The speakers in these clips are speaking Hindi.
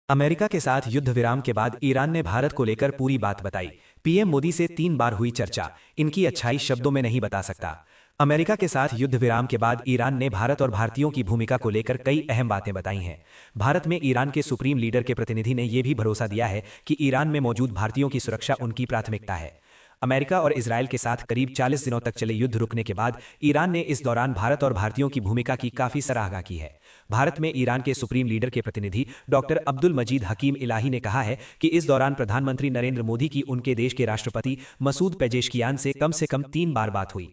अमेरिका के साथ युद्ध विराम के बाद ईरान ने भारत को लेकर पूरी बात बताई। पीएम मोदी से 3 बार हुई चर्चा, इनकी अच्छाई शब्दों में नहीं बता सकता। अमेरिका के साथ युद्ध विराम के बाद ईरान ने भारत और भारतीयों की भूमिका को लेकर कई अहम बातें बताई हैं। भारत में ईरान के सुप्रीम लीडर के प्रतिनिधि ने यह भी भरोसा दिया है कि ईरान में मौजूद भारतीयों की सुरक्षा उनकी प्राथमिकता है। अमेरिका और इजरायल के साथ करीब 40 दिनों तक चले युद्ध रुकने के बाद ईरान ने इस दौरान भारत और भारतीयों की भूमिका की काफी सराहना की है। भारत में ईरान के सुप्रीम लीडर के प्रतिनिधि डॉक्टर अब्दुल मजीद हकीम इलाही ने कहा है कि इस दौरान प्रधानमंत्री नरेंद्र मोदी की उनके देश के राष्ट्रपति मसूद पेजेशकियान से कम 3 बार बात हुई।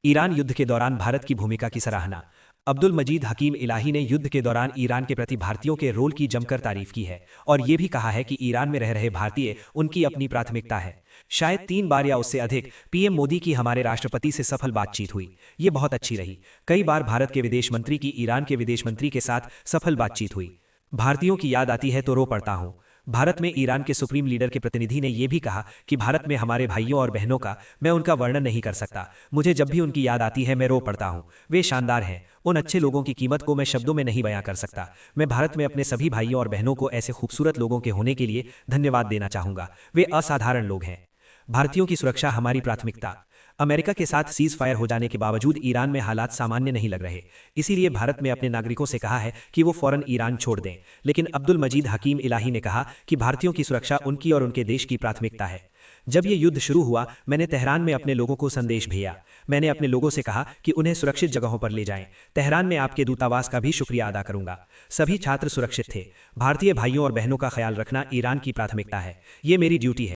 ईरान युद्ध के दौरान भारत की भूमिका की सराहना। अब्दुल मजीद हकीम इलाही ने युद्ध के दौरान ईरान के प्रति भारतीयों के रोल की जमकर तारीफ की है और ये भी कहा है कि ईरान में रह रहे भारतीय उनकी अपनी प्राथमिकता है। शायद 3 बार या उससे अधिक पीएम मोदी की हमारे राष्ट्रपति से सफल बातचीत हुई, ये बहुत अच्छी रही। कई बार भारत के विदेश मंत्री की ईरान के विदेश मंत्री के साथ सफल बातचीत हुई। भारतीयों की याद आती है तो रो पड़ता हूँ। भारत में ईरान के सुप्रीम लीडर के प्रतिनिधि ने यह भी कहा कि भारत में हमारे भाइयों और बहनों का मैं उनका वर्णन नहीं कर सकता। मुझे जब भी उनकी याद आती है मैं रो पड़ता हूँ। वे शानदार हैं। उन अच्छे लोगों की कीमत को मैं शब्दों में नहीं बयां कर सकता। मैं भारत में अपने सभी भाइयों और बहनों को ऐसे खूबसूरत लोगों के होने के लिए धन्यवाद देना चाहूंगा। वे असाधारण लोग हैं। भारतीयों की सुरक्षा हमारी प्राथमिकता। अमेरिका के साथ सीज फायर हो जाने के बावजूद ईरान में हालात सामान्य नहीं लग रहे। इसीलिए भारत में अपने नागरिकों से कहा है कि वो फौरन ईरान छोड़ दें। लेकिन अब्दुल मजीद हकीम इलाही ने कहा कि भारतीयों की सुरक्षा उनकी और उनके देश की प्राथमिकता है। जब ये युद्ध शुरू हुआ मैंने तेहरान में अपने लोगों को संदेश भेजा। मैंने अपने लोगों से कहा कि उन्हें सुरक्षित जगहों पर ले जाएं। तेहरान में आपके दूतावास का भी शुक्रिया अदा करूंगा। सभी छात्र सुरक्षित थे। भारतीय भाइयों और बहनों का ख्याल रखना ईरान की प्राथमिकता है। ये मेरी ड्यूटी है।